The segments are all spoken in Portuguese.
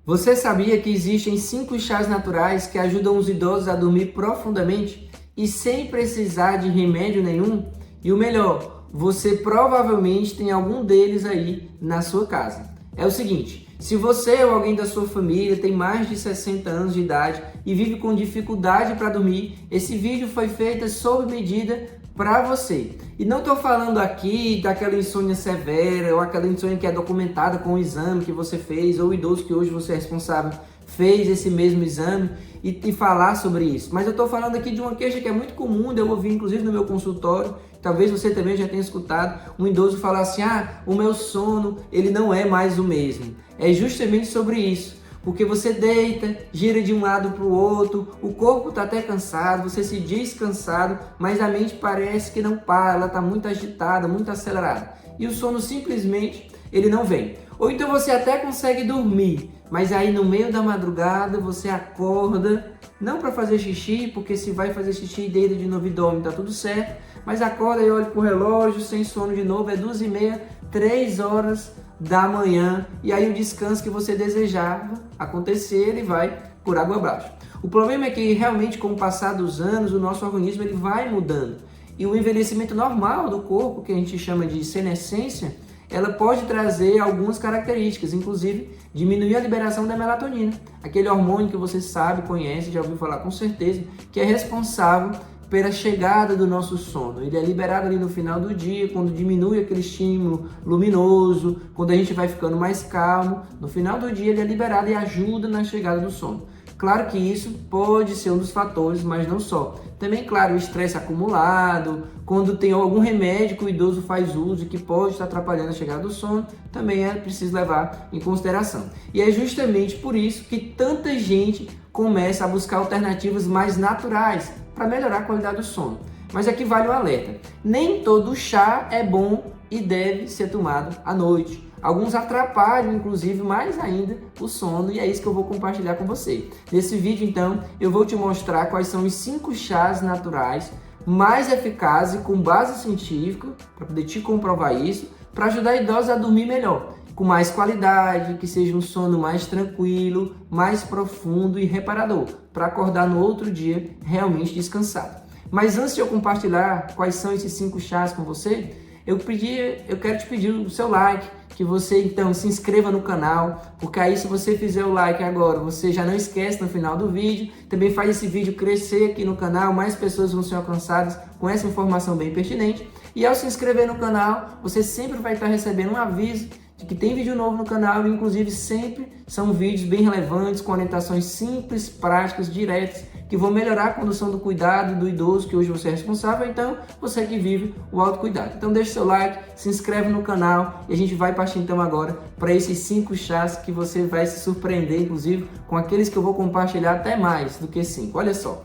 Você sabia que existem 5 chás naturais que ajudam os idosos a dormir profundamente e sem precisar de remédio nenhum? E o melhor, você provavelmente tem algum deles aí na sua casa. É o seguinte, se você ou alguém da sua família tem mais de 60 anos de idade e vive com dificuldade para dormir, esse vídeo foi feito sob medida para você. E não estou falando aqui daquela insônia severa ou aquela insônia que é documentada com o exame que você fez ou o idoso que hoje você é responsável fez esse mesmo exame e falar sobre isso. Mas eu estou falando aqui de uma queixa que é muito comum, eu ouvi inclusive no meu consultório, talvez você também já tenha escutado, um idoso falar assim, o meu sono ele não é mais o mesmo. É justamente sobre isso. Porque você deita, gira de um lado para o outro, o corpo está até cansado, você se diz cansado, mas a mente parece que não para, ela está muito agitada, muito acelerada. E o sono simplesmente ele não vem. Ou então você até consegue dormir, mas aí no meio da madrugada você acorda, não para fazer xixi, porque se vai fazer xixi, deita de novo e dorme, tá tudo certo, mas acorda e olha pro relógio, sem sono de novo, é 2h30, 3 horas da manhã, e aí o descanso que você desejava acontecer, ele vai por água abaixo. O problema é que realmente com o passar dos anos, o nosso organismo ele vai mudando, e o envelhecimento normal do corpo, que a gente chama de senescência, ela pode trazer algumas características, inclusive diminuir a liberação da melatonina, aquele hormônio que você sabe, conhece, já ouviu falar com certeza, que é responsável pela chegada do nosso sono. Ele é liberado ali no final do dia, quando diminui aquele estímulo luminoso, quando a gente vai ficando mais calmo. No final do dia ele é liberado e ajuda na chegada do sono. Claro que isso pode ser um dos fatores, mas não só. Também, claro, o estresse acumulado, quando tem algum remédio que o idoso faz uso e que pode estar atrapalhando a chegada do sono, também é preciso levar em consideração. E é justamente por isso que tanta gente começa a buscar alternativas mais naturais para melhorar a qualidade do sono. Mas aqui vale o alerta. Nem todo chá é bom e deve ser tomado à noite. Alguns atrapalham, inclusive, mais ainda o sono, e é isso que eu vou compartilhar com você. Nesse vídeo, então, eu vou te mostrar quais são os 5 chás naturais mais eficazes com base científica, para poder te comprovar isso, para ajudar idosos a dormir melhor, com mais qualidade, que seja um sono mais tranquilo, mais profundo e reparador, para acordar no outro dia realmente descansado. Mas antes de eu compartilhar quais são esses 5 chás com você, eu quero te pedir o seu like, que você então se inscreva no canal, porque aí se você fizer o like agora, você já não esquece no final do vídeo, também faz esse vídeo crescer aqui no canal, mais pessoas vão ser alcançadas com essa informação bem pertinente. E ao se inscrever no canal, você sempre vai estar recebendo um aviso de que tem vídeo novo no canal, e inclusive sempre são vídeos bem relevantes, com orientações simples, práticas, diretas, que vão melhorar a condução do cuidado do idoso, que hoje você é responsável, então você que vive o autocuidado. Então deixa seu like, se inscreve no canal e a gente vai partir então agora para esses 5 chás que você vai se surpreender, inclusive, com aqueles que eu vou compartilhar até mais do que 5. Olha só,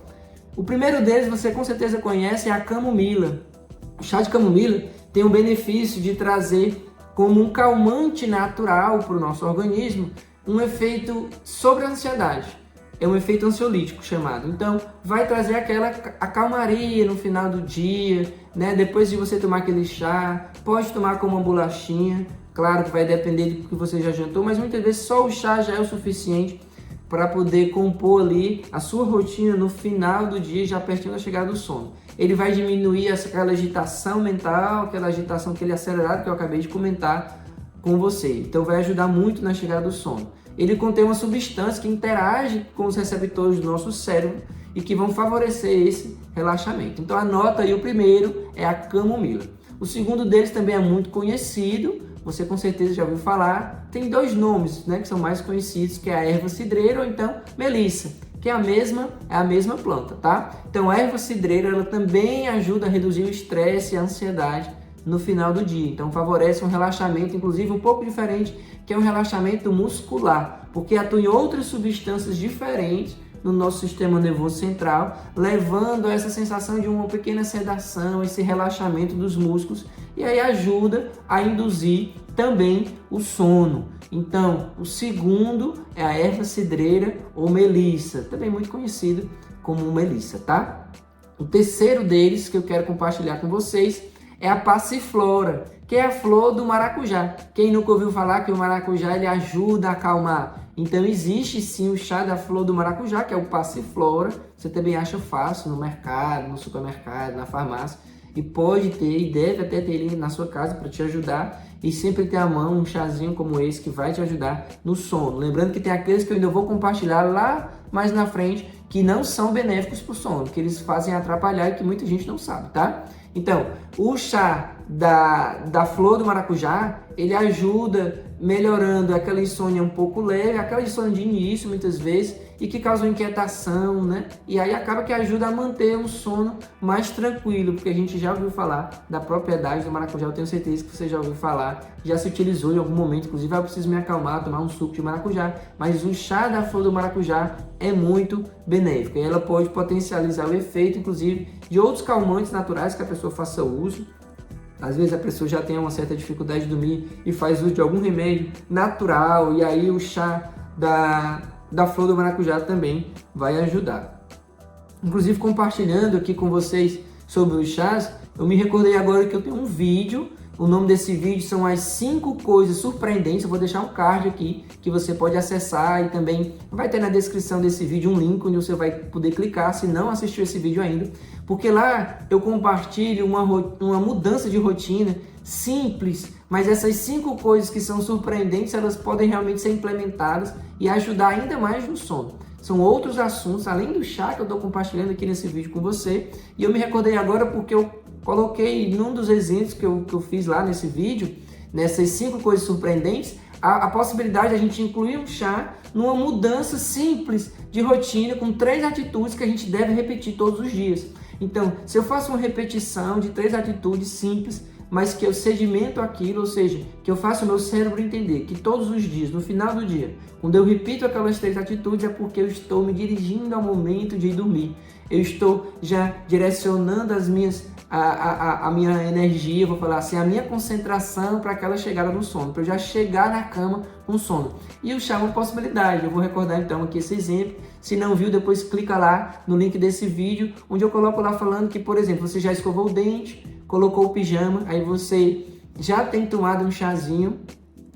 o primeiro deles você com certeza conhece, é a camomila. O chá de camomila tem o benefício de trazer como um calmante natural para o nosso organismo um efeito sobre a ansiedade. É um efeito ansiolítico chamado. Então, vai trazer aquela calmaria no final do dia, né? Depois de você tomar aquele chá, pode tomar como uma bolachinha. Claro que vai depender do que você já jantou, mas muitas vezes só o chá já é o suficiente para poder compor ali a sua rotina no final do dia, já pertinho da chegada do sono. Ele vai diminuir aquela agitação mental, aquela agitação, aquele acelerado que eu acabei de comentar com você. Então, vai ajudar muito na chegada do sono. Ele contém uma substância que interage com os receptores do nosso cérebro e que vão favorecer esse relaxamento. Então anota aí, o primeiro é a camomila. O segundo deles também é muito conhecido, você com certeza já ouviu falar. Tem 2 nomes, né, que são mais conhecidos, que é a erva cidreira ou então melissa, que é a mesma planta, tá? Então a erva cidreira ela também ajuda a reduzir o estresse e a ansiedade no final do dia. Então favorece um relaxamento, inclusive um pouco diferente, que é um relaxamento muscular, porque atua em outras substâncias diferentes no nosso sistema nervoso central, levando a essa sensação de uma pequena sedação, esse relaxamento dos músculos, e aí ajuda a induzir também o sono. Então, o segundo é a erva cidreira ou melissa, também muito conhecido como melissa, tá? O terceiro deles que eu quero compartilhar com vocês é a passiflora, que é a flor do maracujá. Quem nunca ouviu falar que o maracujá ele ajuda a acalmar? Então existe sim o chá da flor do maracujá, que é o passiflora. Você também acha fácil no mercado, no supermercado, na farmácia. E pode ter, e deve até ter ele na sua casa para te ajudar. E sempre ter à mão um chazinho como esse que vai te ajudar no sono. Lembrando que tem aqueles que eu ainda vou compartilhar lá mais na frente, que não são benéficos para o sono, que eles fazem atrapalhar e que muita gente não sabe, tá? Então, o chá da flor do maracujá, ele ajuda melhorando aquela insônia um pouco leve, aquela insônia de início muitas vezes, e que causa inquietação, né? E aí acaba que ajuda a manter um sono mais tranquilo, porque a gente já ouviu falar da propriedade do maracujá, eu tenho certeza que você já ouviu falar, já se utilizou em algum momento, inclusive eu preciso me acalmar, tomar um suco de maracujá, mas o chá da flor do maracujá é muito benéfico, e ela pode potencializar o efeito, inclusive, de outros calmantes naturais que a pessoa faça uso. Às vezes a pessoa já tem uma certa dificuldade de dormir e faz uso de algum remédio natural, e aí o chá da flor do maracujá também vai ajudar. Inclusive, compartilhando aqui com vocês sobre os chás, eu me recordei agora que eu tenho um vídeo. O nome desse vídeo são as 5 coisas surpreendentes. Eu vou deixar um card aqui que você pode acessar, e também vai ter na descrição desse vídeo um link onde você vai poder clicar se não assistiu esse vídeo ainda, porque lá eu compartilho uma mudança de rotina simples, mas essas 5 coisas que são surpreendentes, elas podem realmente ser implementadas e ajudar ainda mais no sono. São outros assuntos, além do chá que eu estou compartilhando aqui nesse vídeo com você, e eu me recordei agora porque eu coloquei num dos exemplos que eu fiz lá nesse vídeo, nessas 5 coisas surpreendentes, a possibilidade de a gente incluir um chá numa mudança simples de rotina com 3 atitudes que a gente deve repetir todos os dias. Então, se eu faço uma repetição de 3 atitudes simples, mas que eu sedimento aquilo, ou seja, que eu faço o meu cérebro entender que todos os dias, no final do dia, quando eu repito aquelas 3 atitudes, é porque eu estou me dirigindo ao momento de ir dormir. Eu estou já direcionando a minha energia, vou falar assim, a minha concentração para aquela chegada no sono, para eu já chegar na cama com sono. E o chá é uma possibilidade. Eu vou recordar então aqui esse exemplo. Se não viu, depois clica lá no link desse vídeo, onde eu coloco lá falando que, por exemplo, você já escovou o dente, colocou o pijama, aí você já tem tomado um chazinho,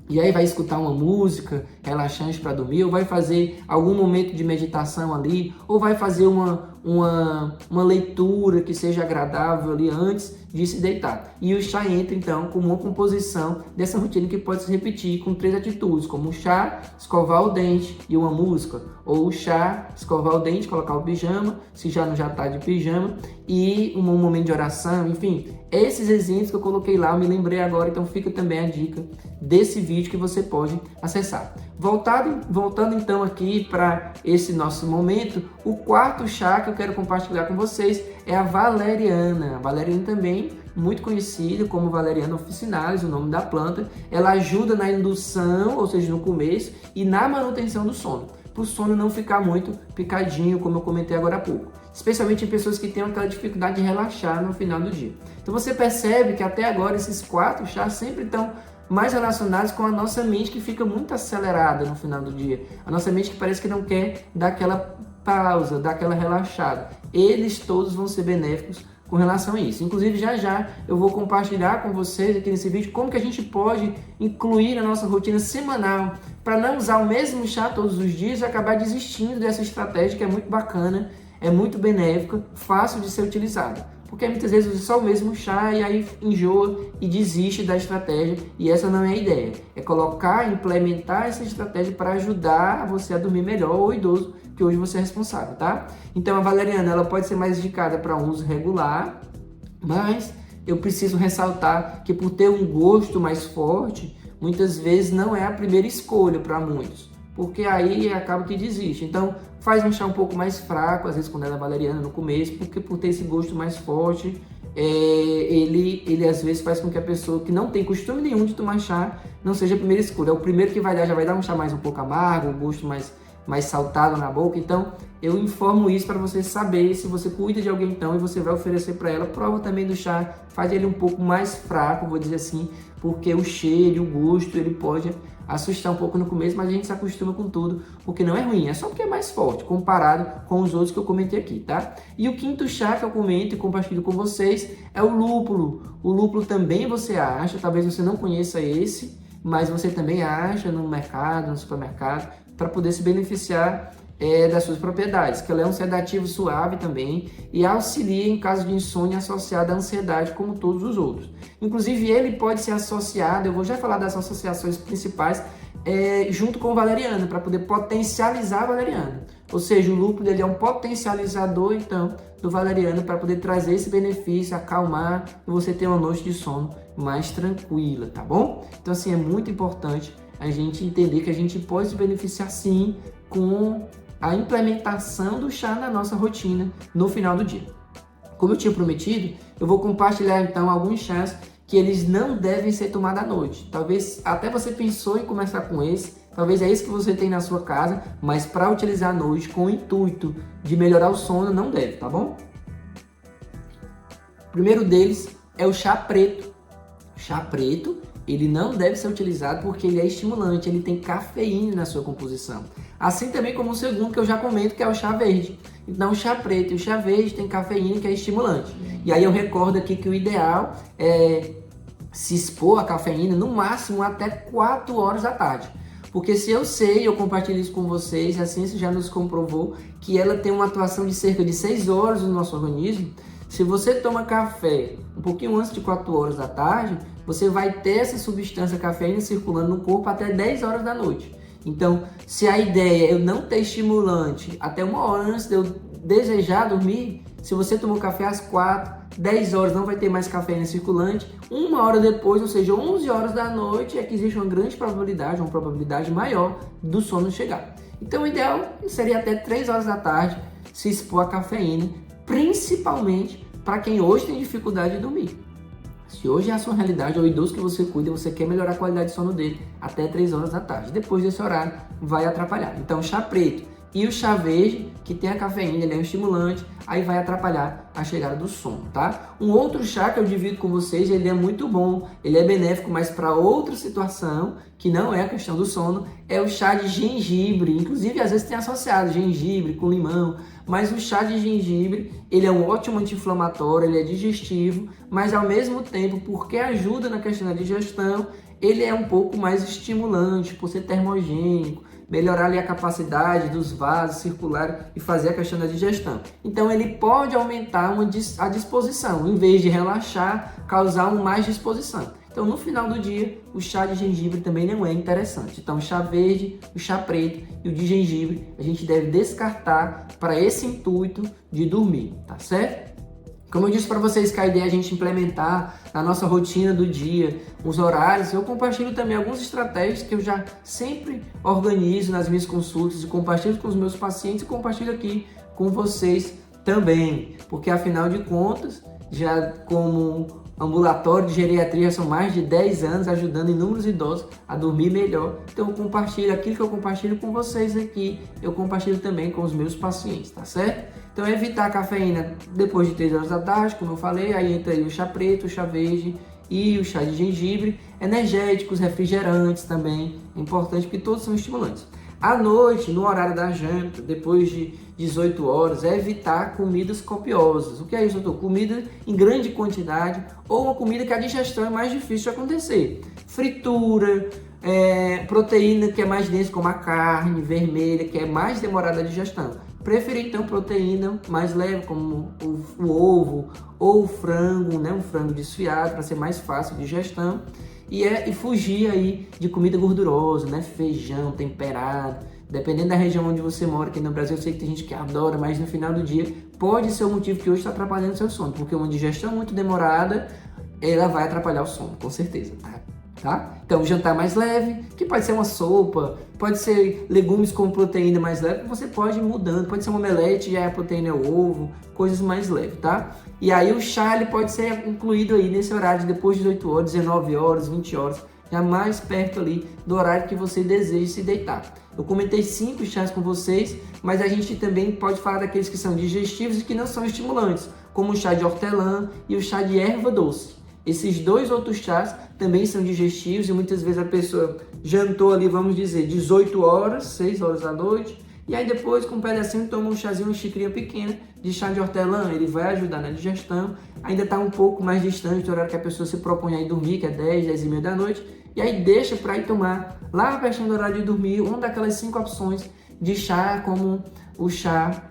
e aí vai escutar uma música relaxante para dormir, ou vai fazer algum momento de meditação ali, ou vai fazer uma leitura que seja agradável ali antes de se deitar. E o chá entra então como uma composição dessa rotina que pode se repetir com 3 atitudes, como o chá, escovar o dente e uma música, ou o chá, escovar o dente, colocar o pijama, se já não já está de pijama, e um momento de oração, enfim. Esses exemplos que eu coloquei lá, eu me lembrei agora, então fica também a dica desse vídeo que você pode acessar. Voltando então aqui para esse nosso momento, o 4º chá que eu quero compartilhar com vocês é a valeriana. A valeriana também muito conhecida como Valeriana officinalis, o nome da planta. Ela ajuda na indução, ou seja, no começo, e na manutenção do sono, para o sono não ficar muito picadinho, como eu comentei agora há pouco, especialmente em pessoas que têm aquela dificuldade de relaxar no final do dia. Então você percebe que até agora esses 4 chás sempre estão mais relacionados com a nossa mente, que fica muito acelerada no final do dia. A nossa mente que parece que não quer dar aquela pausa, dar aquela relaxada. Eles todos vão ser benéficos com relação a isso. Inclusive, já eu vou compartilhar com vocês aqui nesse vídeo como que a gente pode incluir na nossa rotina semanal para não usar o mesmo chá todos os dias e acabar desistindo dessa estratégia que é muito bacana, é muito benéfica, fácil de ser utilizada. Porque muitas vezes usa só o mesmo chá e aí enjoa e desiste da estratégia, e essa não é a ideia. É colocar, implementar essa estratégia para ajudar você a dormir melhor, ou idoso, que hoje você é responsável, tá? Então a valeriana, ela pode ser mais indicada para um uso regular, mas eu preciso ressaltar que por ter um gosto mais forte, muitas vezes não é a primeira escolha para muitos, porque aí acaba que desiste. Então faz um chá um pouco mais fraco, às vezes quando ela é valeriana no começo, porque por ter esse gosto mais forte, ele às vezes faz com que a pessoa que não tem costume nenhum de tomar chá não seja a primeira escolha. É o primeiro que vai dar, já vai dar um chá mais um pouco amargo, um gosto mais saltado na boca. Então eu informo isso para você saber. Se você cuida de alguém então e você vai oferecer para ela, prova também do chá, faz ele um pouco mais fraco, vou dizer assim, porque o cheiro, o gosto, ele pode assustar um pouco no começo, mas a gente se acostuma com tudo, porque não é ruim, é só porque é mais forte, comparado com os outros que eu comentei aqui, tá? E o quinto chá que eu comento e compartilho com vocês é o lúpulo. O lúpulo também você acha, talvez você não conheça esse, mas você também acha no mercado, no supermercado, para poder se beneficiar das suas propriedades, que ela é um sedativo suave também e auxilia em caso de insônia associada à ansiedade, como todos os outros. Inclusive, ele pode ser associado, eu vou já falar das associações principais, junto com o valeriano, para poder potencializar a valeriana. Ou seja, o lúpulo ele é um potencializador, então, do valeriano para poder trazer esse benefício, acalmar e você ter uma noite de sono mais tranquila, tá bom? Então, assim, é muito importante a gente entender que a gente pode se beneficiar, sim, com a implementação do chá na nossa rotina no final do dia. Como eu tinha prometido, eu vou compartilhar então alguns chás que eles não devem ser tomados à noite. Talvez até você pensou em começar com esse, talvez é esse que você tem na sua casa, mas para utilizar à noite com o intuito de melhorar o sono, não deve, tá bom? O primeiro deles é o chá preto. O chá preto, ele não deve ser utilizado porque ele é estimulante, ele tem cafeína na sua composição. Assim também como o segundo que eu já comento, que é o chá verde. Então o chá preto e o chá verde tem cafeína, que é estimulante. E aí eu recordo aqui que o ideal é se expor à cafeína no máximo até 4 horas da tarde. Porque se eu sei, eu compartilho isso com vocês, a ciência já nos comprovou que ela tem uma atuação de cerca de 6 horas no nosso organismo. Se você toma café um pouquinho antes de 4 horas da tarde, você vai ter essa substância cafeína circulando no corpo até 10 horas da noite. Então, se a ideia é eu não ter estimulante até 1 hora antes de eu desejar dormir, se você tomou café às 4, 10 horas não vai ter mais cafeína circulante, 1 hora depois, ou seja, 11 horas da noite, é que existe uma grande probabilidade, uma probabilidade maior do sono chegar. Então, o ideal seria até 3 horas da tarde se expor à cafeína, principalmente para quem hoje tem dificuldade de dormir. Se hoje é a sua realidade, ou o idoso que você cuida, você quer melhorar a qualidade de sono dele até 3 horas da tarde. Depois desse horário, vai atrapalhar. Então, o chá preto e o chá verde, que tem a cafeína, ele é um estimulante, aí vai atrapalhar a chegada do sono, tá? Um outro chá que eu divido com vocês, ele é muito bom, ele é benéfico, mas para outra situação, que não é a questão do sono, é o chá de gengibre. Inclusive, às vezes tem associado gengibre com limão, mas o chá de gengibre, ele é um ótimo anti-inflamatório, ele é digestivo, mas ao mesmo tempo, porque ajuda na questão da digestão, ele é um pouco mais estimulante, por ser termogênico, melhorar ali a capacidade dos vasos circulares e fazer a questão da digestão. Então ele pode aumentar a disposição, em vez de relaxar, causar mais disposição. Então no final do dia, o chá de gengibre também não é interessante. Então o chá verde, o chá preto e o de gengibre a gente deve descartar para esse intuito de dormir, tá certo? Como eu disse para vocês que a ideia é a gente implementar na nossa rotina do dia, os horários, eu compartilho também algumas estratégias que eu já sempre organizo nas minhas consultas e compartilho com os meus pacientes e compartilho aqui com vocês também. Porque afinal de contas, já como ambulatório de geriatria, são mais de 10 anos ajudando inúmeros idosos a dormir melhor. Então eu compartilho aquilo que eu compartilho com vocês aqui, eu compartilho também com os meus pacientes, tá certo? Então evitar a cafeína depois de 3 horas da tarde, como eu falei, aí entra aí o chá preto, o chá verde e o chá de gengibre, energéticos, refrigerantes também, é importante porque todos são estimulantes. À noite, no horário da janta, depois de 18 horas, é evitar comidas copiosas. O que é isso, doutor? Comida em grande quantidade ou uma comida que a digestão é mais difícil de acontecer. Fritura, proteína que é mais densa, como a carne vermelha, que é mais demorada a digestão. Preferir então proteína mais leve, como o ovo ou o frango, né? Um frango desfiado para ser mais fácil de digestão. E fugir aí de comida gordurosa, né? Feijão temperado. Dependendo da região onde você mora, aqui no Brasil, eu sei que tem gente que adora, mas no final do dia pode ser o motivo que hoje está atrapalhando o seu sono, porque uma digestão muito demorada, ela vai atrapalhar o sono, com certeza, tá? Então, jantar mais leve, que pode ser uma sopa, pode ser legumes com proteína mais leve, você pode ir mudando, pode ser uma omelete, já é a proteína é o ovo, coisas mais leves, tá? E aí o chá, ele pode ser incluído aí nesse horário de depois de 18 horas, 19 horas, 20 horas, já mais perto ali do horário que você deseja se deitar. Eu comentei 5 chás com vocês, mas a gente também pode falar daqueles que são digestivos e que não são estimulantes, como o chá de hortelã e o chá de erva doce. Esses 2 outros chás também são digestivos e muitas vezes a pessoa jantou ali, vamos dizer, 18 horas, 6 horas da noite, e aí depois com um pedacinho toma um chazinho, uma xicrinha pequena de chá de hortelã, ele vai ajudar na digestão, ainda está um pouco mais distante do horário que a pessoa se propõe a ir dormir, que é 10, 10 e meia da noite, e aí deixa para ir tomar lá pertinho do horário de dormir, uma daquelas 5 opções de chá, como o chá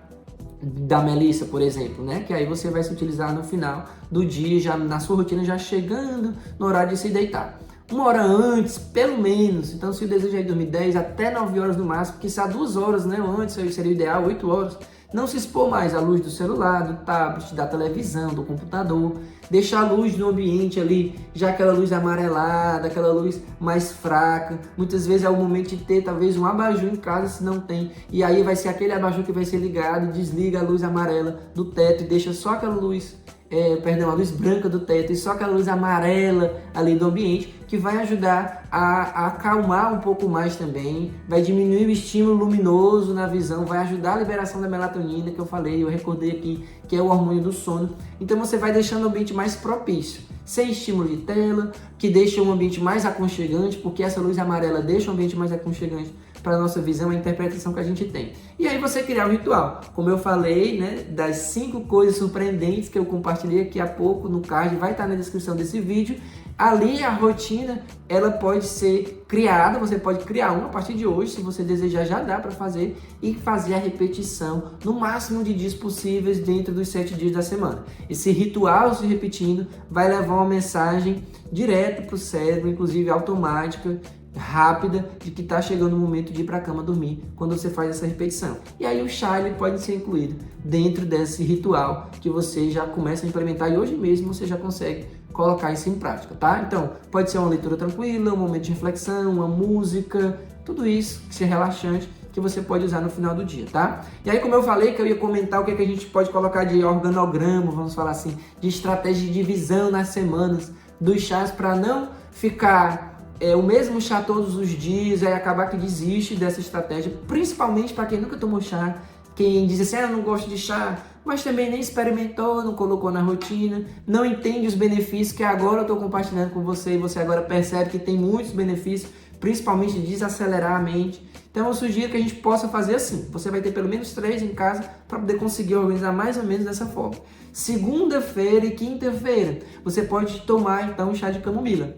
da melissa, por exemplo, né? Que aí você vai se utilizar no final do dia, já na sua rotina, já chegando no horário de se deitar. 1 hora antes, pelo menos. Então, se o desejo é dormir 10 até 9 horas no máximo, que se há 2 horas, né? Antes seria o ideal, 8 horas. Não se expor mais à luz do celular, do tablet, da televisão, do computador. Deixar a luz no ambiente ali, já aquela luz amarelada, aquela luz mais fraca. Muitas vezes é o momento de ter talvez um abajur em casa, se não tem. E aí vai ser aquele abajur que vai ser ligado, desliga a luz amarela do teto e deixa só aquela luz, a luz branca do teto e só aquela luz amarela ali do ambiente, que vai ajudar a acalmar um pouco mais também, vai diminuir o estímulo luminoso na visão, vai ajudar a liberação da melatonina, que eu falei, eu recordei aqui, que é o hormônio do sono. Então você vai deixando o ambiente mais propício, sem estímulo de tela, que deixa um ambiente mais aconchegante, porque essa luz amarela deixa o ambiente mais aconchegante para a nossa visão, a interpretação que a gente tem. E aí você criar um ritual, como eu falei, né, das 5 coisas surpreendentes que eu compartilhei aqui há pouco no card, vai estar na descrição desse vídeo. Ali a rotina, ela pode ser criada, você pode criar uma a partir de hoje, se você desejar já dá para fazer, e fazer a repetição no máximo de dias possíveis dentro dos 7 dias da semana. Esse ritual se repetindo vai levar uma mensagem direto para o cérebro, inclusive automática, rápida, de que está chegando o momento de ir para a cama dormir quando você faz essa repetição. E aí o chá ele pode ser incluído dentro desse ritual que você já começa a implementar e hoje mesmo você já consegue colocar isso em prática, tá? Então, pode ser uma leitura tranquila, um momento de reflexão, uma música, tudo isso que seja relaxante, que você pode usar no final do dia, tá? E aí, como eu falei que eu ia comentar o que, é que a gente pode colocar de organograma, vamos falar assim, de estratégia de divisão nas semanas dos chás, para não ficar o mesmo chá todos os dias, aí acabar que desiste dessa estratégia, principalmente para quem nunca tomou chá, quem diz assim, eu não gosto de chá, mas também nem experimentou, não colocou na rotina, não entende os benefícios que agora eu estou compartilhando com você e você agora percebe que tem muitos benefícios, principalmente desacelerar a mente. Então eu sugiro que a gente possa fazer assim, você vai ter pelo menos 3 em casa para poder conseguir organizar mais ou menos dessa forma. Segunda-feira e quinta-feira, você pode tomar então um chá de camomila,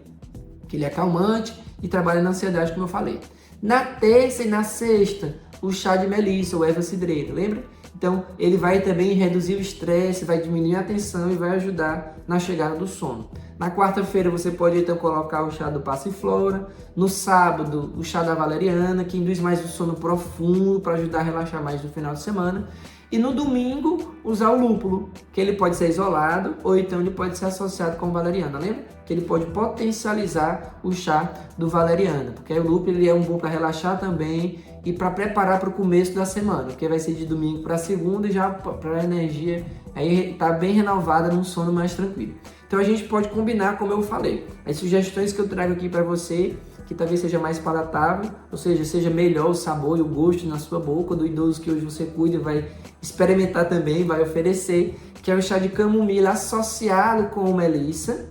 que ele é calmante e trabalha na ansiedade, como eu falei. Na terça e na sexta, o chá de melissa, ou erva cidreira, lembra? Então, ele vai também reduzir o estresse, vai diminuir a tensão e vai ajudar na chegada do sono. Na quarta-feira, você pode então colocar o chá do passiflora. No sábado, o chá da valeriana, que induz mais o sono profundo para ajudar a relaxar mais no final de semana. E no domingo, usar o lúpulo, que ele pode ser isolado ou então ele pode ser associado com valeriana, lembra? Que ele pode potencializar o chá do valeriana, porque o lúpulo ele é um bom para relaxar também e para preparar para o começo da semana, que vai ser de domingo para segunda e já para a energia aí tá bem renovada num sono mais tranquilo. Então a gente pode combinar, como eu falei, as sugestões que eu trago aqui para você, que talvez seja mais palatável, ou seja, seja melhor o sabor e o gosto na sua boca, do idoso que hoje você cuida vai experimentar também, vai oferecer, que é o chá de camomila associado com melissa,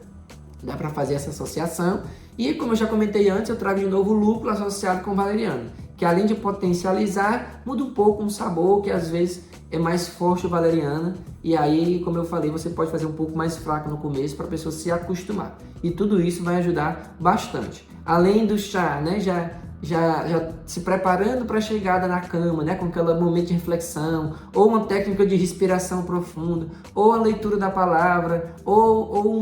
dá para fazer essa associação, e como eu já comentei antes, eu trago de novo o lúpulo associado com valeriana, que além de potencializar, muda um pouco um sabor que às vezes é mais forte o valeriana, e aí, como eu falei, você pode fazer um pouco mais fraco no começo para a pessoa se acostumar. E tudo isso vai ajudar bastante. Além do chá, né, já se preparando para a chegada na cama, né, com aquele momento de reflexão, ou uma técnica de respiração profunda, ou a leitura da palavra, ou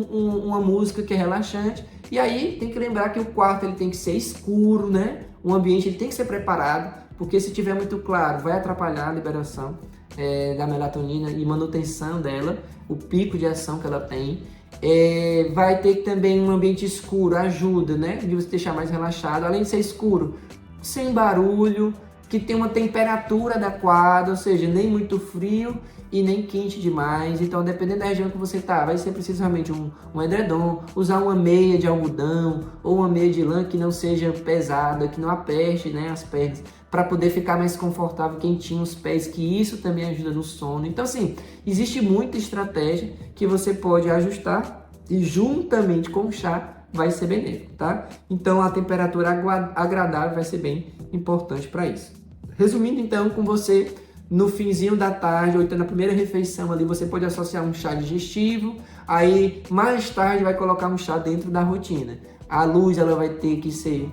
uma música que é relaxante. E aí tem que lembrar que o quarto ele tem que ser escuro, né? O ambiente ele tem que ser preparado, porque se tiver muito claro vai atrapalhar a liberação da melatonina e manutenção dela, o pico de ação que ela tem. Vai ter também um ambiente escuro, ajuda, né, de você deixar mais relaxado, além de ser escuro, sem barulho, que tem uma temperatura adequada, ou seja, nem muito frio e nem quente demais. Então, dependendo da região que você tá, vai ser precisamente um edredom, usar uma meia de algodão ou uma meia de lã que não seja pesada, que não aperte, né, as pernas, para poder ficar mais confortável, quentinho os pés, que isso também ajuda no sono. Então, assim, existe muita estratégia que você pode ajustar e juntamente com o chá vai ser benéfico, tá? Então a temperatura agradável vai ser bem importante para isso. Resumindo então com você, no finzinho da tarde ou então na primeira refeição ali, você pode associar um chá digestivo, aí mais tarde vai colocar um chá dentro da rotina. A luz ela vai ter que ser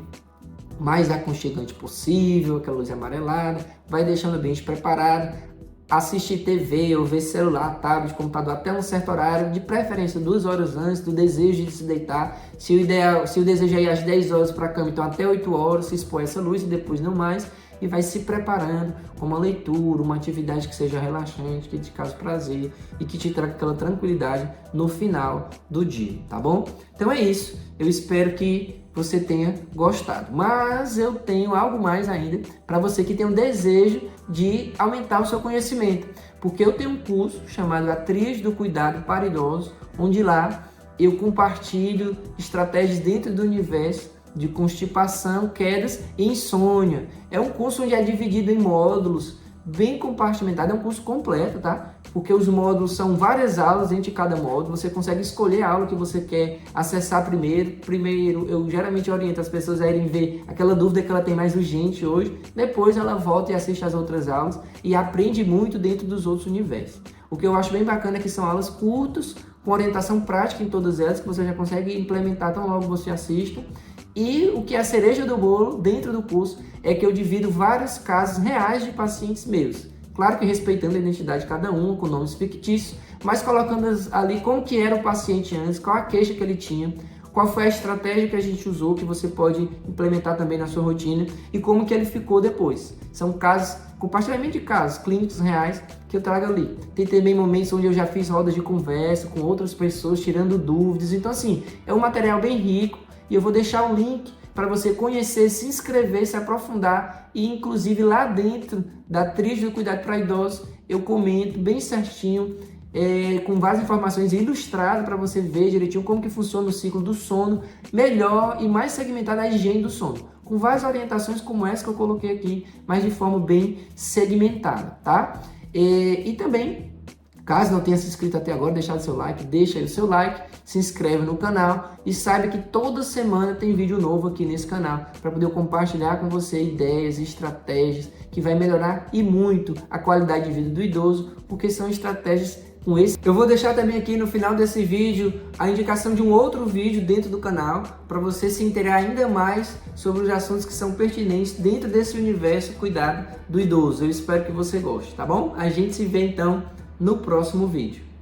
mais aconchegante possível, aquela luz amarelada, vai deixando o ambiente preparado. Assistir TV ou ver celular, tablet, computador até um certo horário, de preferência 2 horas antes do desejo de se deitar. Se o desejo é ir às 10 horas para a cama, então até 8 horas se expõe essa luz e depois não mais, e vai se preparando com uma leitura, uma atividade que seja relaxante, que te cause prazer e que te traga aquela tranquilidade no final do dia, tá bom? Então é isso, eu espero que você tenha gostado, mas eu tenho algo mais ainda para você que tem um desejo de aumentar o seu conhecimento, porque eu tenho um curso chamado A Tríade do Cuidado para Idosos, onde lá eu compartilho estratégias dentro do universo de constipação, quedas e insônia. É um curso onde é dividido em módulos, bem compartimentado, é um curso completo, tá? Porque os módulos são várias aulas dentro de cada módulo, você consegue escolher a aula que você quer acessar primeiro. Primeiro, eu geralmente oriento as pessoas a irem ver aquela dúvida que ela tem mais urgente hoje, depois ela volta e assiste as outras aulas e aprende muito dentro dos outros universos. O que eu acho bem bacana é que são aulas curtas, com orientação prática em todas elas, que você já consegue implementar tão logo você assista. E o que é a cereja do bolo dentro do curso é que eu divido vários casos reais de pacientes meus. Claro que respeitando a identidade de cada um, com nomes fictícios, mas colocando ali como que era o paciente antes, qual a queixa que ele tinha, qual foi a estratégia que a gente usou, que você pode implementar também na sua rotina e como que ele ficou depois. São casos, compartilhamento de casos clínicos reais que eu trago ali. Tem também momentos onde eu já fiz rodas de conversa com outras pessoas, tirando dúvidas. Então assim, é um material bem rico. E eu vou deixar um link para você conhecer, se inscrever, se aprofundar e inclusive lá dentro da Tríade do Cuidado para Idosos eu comento bem certinho, com várias informações ilustradas para você ver direitinho como que funciona o ciclo do sono, melhor e mais segmentada a higiene do sono, com várias orientações como essa que eu coloquei aqui, mas de forma bem segmentada, tá? E também, caso não tenha se inscrito até agora, deixar o seu like, deixa aí o seu like, se inscreve no canal e saiba que toda semana tem vídeo novo aqui nesse canal para poder compartilhar com você ideias e estratégias que vai melhorar e muito a qualidade de vida do idoso, porque são estratégias com esse. Eu vou deixar também aqui no final desse vídeo a indicação de um outro vídeo dentro do canal para você se inteirar ainda mais sobre os assuntos que são pertinentes dentro desse universo cuidado do idoso. Eu espero que você goste, tá bom? A gente se vê então no próximo vídeo.